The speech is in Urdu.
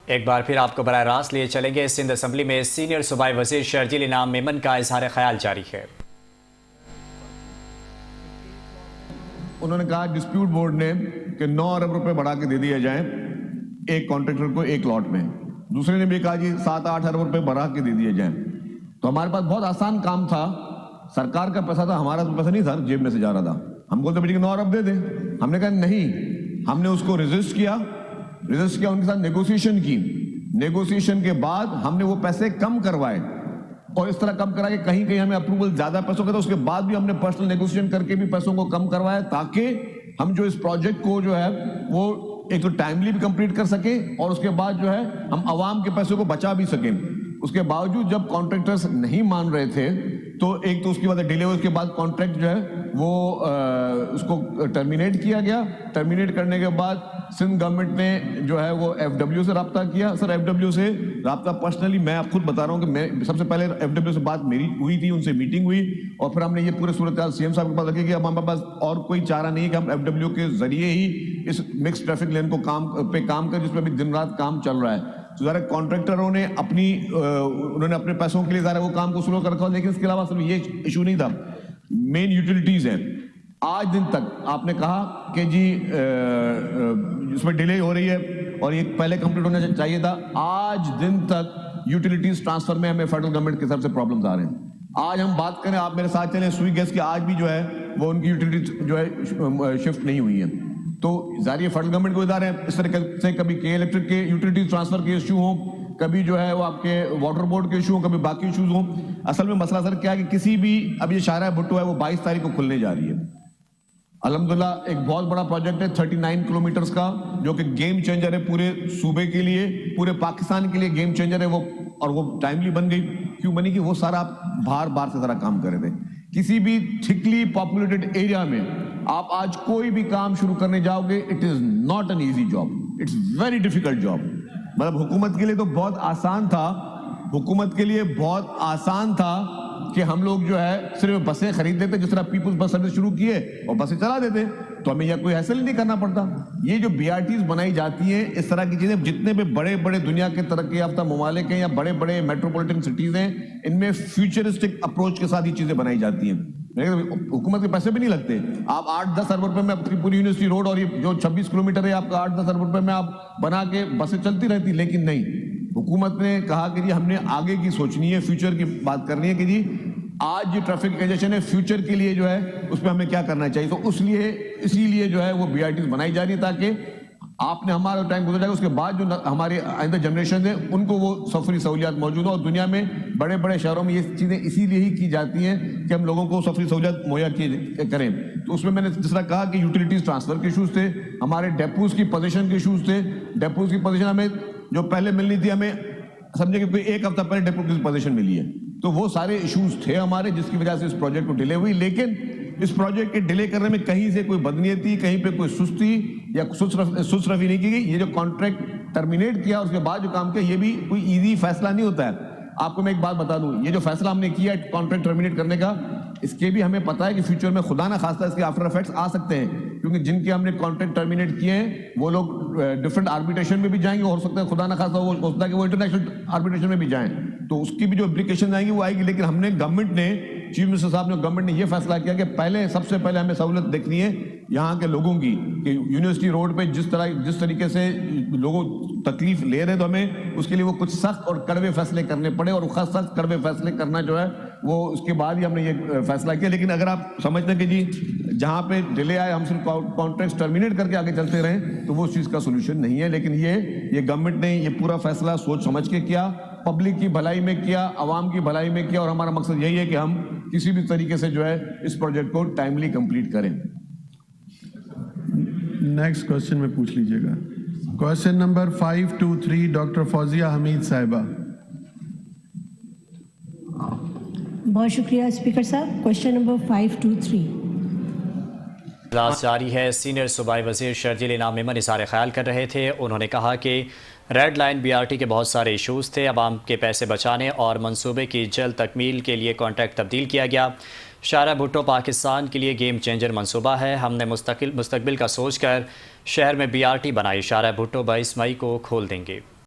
ایک بار پھر آپ کو براہ راست لیے چلیں گے۔ سندھ اسمبلی میں سینئر صوبائی وزیر شرجیل انعام میمن کا اظہار خیال جاری ہے۔ انہوں نے کہا ڈسپیوٹ بورڈ نے کہ 9 ارب روپے بڑھا کے دے دیے جائیں ایک کانٹریکٹر کو ایک لاٹ میں، دوسرے نے بھی کہا جی 7-8 ارب روپے بڑھا کے دے دیے جائیں۔ تو ہمارے پاس بہت آسان کام تھا، سرکار کا پیسہ تھا، ہمارا پیسہ نہیں تھا، جیب میں سے جا رہا تھا۔ ہم بولتے بیٹے کہ 9 ارب دے دیں، ہم نے کہا نہیں، ہم نے اس کو ریزسٹ کیا، ان کے ساتھ نیگوسیشن کی، نیگوسیشن کے بعد ہم نے وہ پیسے کم کروائے اور اس طرح کم کرا کہ کہیں کہیں ہمیں اپروول زیادہ پیسوں کا تھا، اس کے بعد بھی ہم نے پرسنل نیگوسیشن کر کے بھی پیسوں کو کم کروایا تاکہ ہم جو اس پروجیکٹ کو جو ہے وہ ایک تو ٹائملی بھی کمپلیٹ کر سکیں اور اس کے بعد جو ہے ہم عوام کے پیسوں کو بچا بھی سکیں۔ اس کے باوجود جب کانٹریکٹرز نہیں مان رہے تھے تو ایک تو اس کی بعد ڈیلے ہوئے، اس کے بعد کانٹریکٹ جو ہے وہ اس کو ٹرمینیٹ کیا گیا۔ ٹرمینیٹ کرنے کے بعد سندھ گورنمنٹ نے جو ہے وہ ایف ڈبلیو سے رابطہ کیا۔ سر ایف ڈبلیو سے رابطہ پرسنلی میں آپ خود بتا رہا ہوں کہ میں سب سے پہلے ایف ڈبلیو سے بات میری ہوئی تھی، ان سے میٹنگ ہوئی اور پھر ہم نے یہ پورے صورتحال سی ایم صاحب کے پاس رکھی کہ اب ہمارے پاس اور کوئی چارہ نہیں ہے کہ ہم ایف ڈبلیو کے ذریعے ہی اس مکس ٹریفک لین کو کام کر، جس پہ ابھی دن رات کام چل رہا ہے۔ تو ذرا کانٹریکٹروں نے انہوں نے اپنے پیسوں کے لیے ذرا وہ کام کو سلو کر رکھا، لیکن اس کے علاوہ صرف یہ ایشو نہیں تھا، مین یوٹیلیٹیز ہیں۔ آج دن تک آپ نے کہا کہ جی اس میں ڈیلے ہو رہی ہے اور یہ پہلے کمپلیٹ ہونا چاہیے تھا، آج دن تک یوٹیلیٹیز ٹرانسفر میں ہمیں فیڈرل گورنمنٹ کی طرف سے پرابلمز آ رہے ہیں۔ آج ہم بات کریں، آپ میرے ساتھ چلیں، سوئی گیس کی آج بھی جو ہے وہ ان کی یوٹیلیٹیز جو ہے شفٹ نہیں ہوئی ہیں۔ تو ظاہر یہ فیڈرل گورنمنٹ کو ادارے ہیں، اس طرح سے کبھی کے الیکٹرک کے یوٹیلیٹیز ٹرانسفر کے ایشو ہوں، کبھی جو ہے وہ آپ کے واٹر بورڈ کے ایشو ہوں، کبھی باقی ایشوز ہوں۔ اصل میں مسئلہ سر کیا ہے کہ کسی بھی اب یہ شاہراہ بھٹو ہے وہ 22 تاریخ کو کھلنے جا رہی ہے۔ الحمدللہ ایک بہت بڑا پروجیکٹ ہے 39 کلومیٹرز کا، جو کہ گیم چینجر ہے پورے صوبے کے لیے، پورے پاکستان کے لیے گیم چینجر ہے وہ، اور وہ ٹائملی بن گئی۔ کیوں بنی؟ کہ وہ سارا آپ بار سے ذرا کام کر رہے تھے۔ کسی بھی تھکلی پاپولیٹڈ ایریا میں آپ آج کوئی بھی کام شروع کرنے جاؤ گے، it is not an easy job, it's very difficult job. مطلب حکومت کے لیے تو بہت آسان تھا، حکومت کے لیے بہت آسان تھا کہ ہم لوگ جو ہے صرف بسیں خرید لیتے، جس طرح پیپلز بس سروس شروع کیے اور بسیں چلا دیتے، تو ہمیں یہ کوئی حاصل نہیں کرنا پڑتا۔ یہ جو بی آر ٹیز بنائی جاتی ہیں، اس طرح کی چیزیں، جتنے بھی بڑے بڑے دنیا کے ترقی یافتہ ممالک ہیں یا بڑے بڑے میٹروپولیٹن سٹیز ہیں، ان میں فیوچرسٹک اپروچ کے ساتھ یہ چیزیں بنائی جاتی ہیں۔ حکومت کے پیسے بھی نہیں لگتے، آپ 8-10 ارب روپے میں اپنی پوری یونیورسٹی روڈ اور یہ جو 26 کلومیٹر ہے آپ کا 8-10 ارب روپے میں آپ بنا کے بسیں چلتی رہتی، لیکن نہیں، حکومت نے کہا کہ جی ہم نے آگے کی سوچنی ہے، فیوچر کی بات کرنی ہے کہ جی آج جو ٹریفک کنجیشن ہے فیوچر کے لیے جو ہے اس پہ ہمیں کیا کرنا چاہیے۔ تو اسی لیے جو ہے وہ بی آر ٹیز بنائی جا رہی ہے تاکہ آپ نے ہمارا ٹائم گزر جائے، اس کے بعد جو ہمارے آئندہ جنریشن ہیں ان کو وہ سفری سہولیات موجود ہوں۔ اور دنیا میں بڑے بڑے شہروں میں یہ چیزیں اسی لیے ہی کی جاتی ہیں کہ ہم لوگوں کو سفری سہولیات مہیا کریں۔ تو اس میں نے جس طرح کہا کہ یوٹیلیٹیز ٹرانسفر کے ایشوز تھے، ہمارے ڈیپوز کی پوزیشن کے ایشوز تھے۔ ڈیپوز کی پوزیشن ہمیں جو پہلے ملنی تھی، ہمیں سمجھے کہ کوئی ایک ہفتہ پہلے ڈیپو کی پوزیشن ملی ہے، تو وہ سارے ایشوز تھے ہمارے، جس کی وجہ سے اس پروجیکٹ کو ڈیلے ہوئی۔ لیکن اس پروجیکٹ کے ڈیلے کرنے میں کہیں سے کوئی بدنیتی، کہیں پہ کوئی سستی یا سست روی نہیں کی گئی۔ یہ جو کانٹریکٹ ٹرمینیٹ کیا اس کے بعد جو کام کیا، یہ بھی کوئی ایزی فیصلہ نہیں ہوتا ہے۔ آپ کو میں ایک بات بتا دوں، یہ جو فیصلہ ہم نے کیا ہے کانٹریکٹ ٹرمینیٹ کرنے کا، اس کے بھی ہمیں پتا ہے کہ فیوچر میں خدا نہ خواستہ اس کے آفٹر افیکٹس آ سکتے ہیں، کیونکہ جن کے ہم نے کانٹریکٹ ٹرمینیٹ کیے ہیں وہ لوگ ڈفرنٹ آربیٹریشن میں بھی جائیں گے، ہو سکتا ہے خدا نہ خواستہ وہ ہوتا ہے کہ وہ انٹرنیشنل آربیٹریشن میں بھی جائیں، تو اس کی بھی جو اپلیکیشن آئیں گی وہ آئے گی۔ لیکن ہم نے گورنمنٹ نے، چیف منسٹر صاحب نے، گورنمنٹ نے یہ فیصلہ کیا کہ سب سے پہلے ہمیں سہولت دیکھنی ہے یہاں کے لوگوں کی، کہ یونیورسٹی روڈ پہ جس طریقے سے لوگوں تکلیف لے رہے ہیں، تو ہمیں اس کے لیے وہ کچھ سخت اور کڑوے فیصلے کرنے پڑے، اور سخت کڑوے فیصلے کرنا جو ہے وہ اس کے بعد ہی ہم نے یہ فیصلہ کیا۔ لیکن اگر آپ سمجھتے ہیں کہ جی جہاں پہ ڈیلے آئے ہم صرف کانٹریکٹ ٹرمینیٹ کر کے آگے چلتے رہیں، تو وہ اس چیز کا سولوشن نہیں ہے۔ لیکن یہ گورنمنٹ نے یہ پورا فیصلہ سوچ سمجھ کے کیا، پبلک کی بھلائی میں کیا، عوام کی بھلائی میں کیا، اور ہمارا مقصد یہی ہے کہ ہم کسی بھی طریقے سے جو ہے اس پروجیکٹ کو ٹائملی کمپلیٹ کریں۔ نیکسٹ کوشچن میں پوچھ لیجئے گا۔ کوشچن نمبر 523 ڈاکٹر فوزیہ حمید صاحبہ۔ بہت شکریہ اسپیکر صاحب۔ کوشچن نمبر 523 اجلاس جاری ہے۔ سینئر صوبائی وزیر شرجیل انعام میمن اظہار خیال کر رہے تھے۔ انہوں نے کہا کہ red line B R T کے بہت سارے ایشوز تھے، عوام کے پیسے بچانے اور منصوبے کی جلد تکمیل کے لیے کانٹریکٹ تبدیل کیا گیا۔ شاہراہ بھٹو پاکستان کے لیے گیم چینجر منصوبہ ہے، ہم نے مستقبل کا سوچ کر شہر میں بی آر ٹی بنائی، شاہراہ بھٹو 22 مئی کو کھول دیں گے۔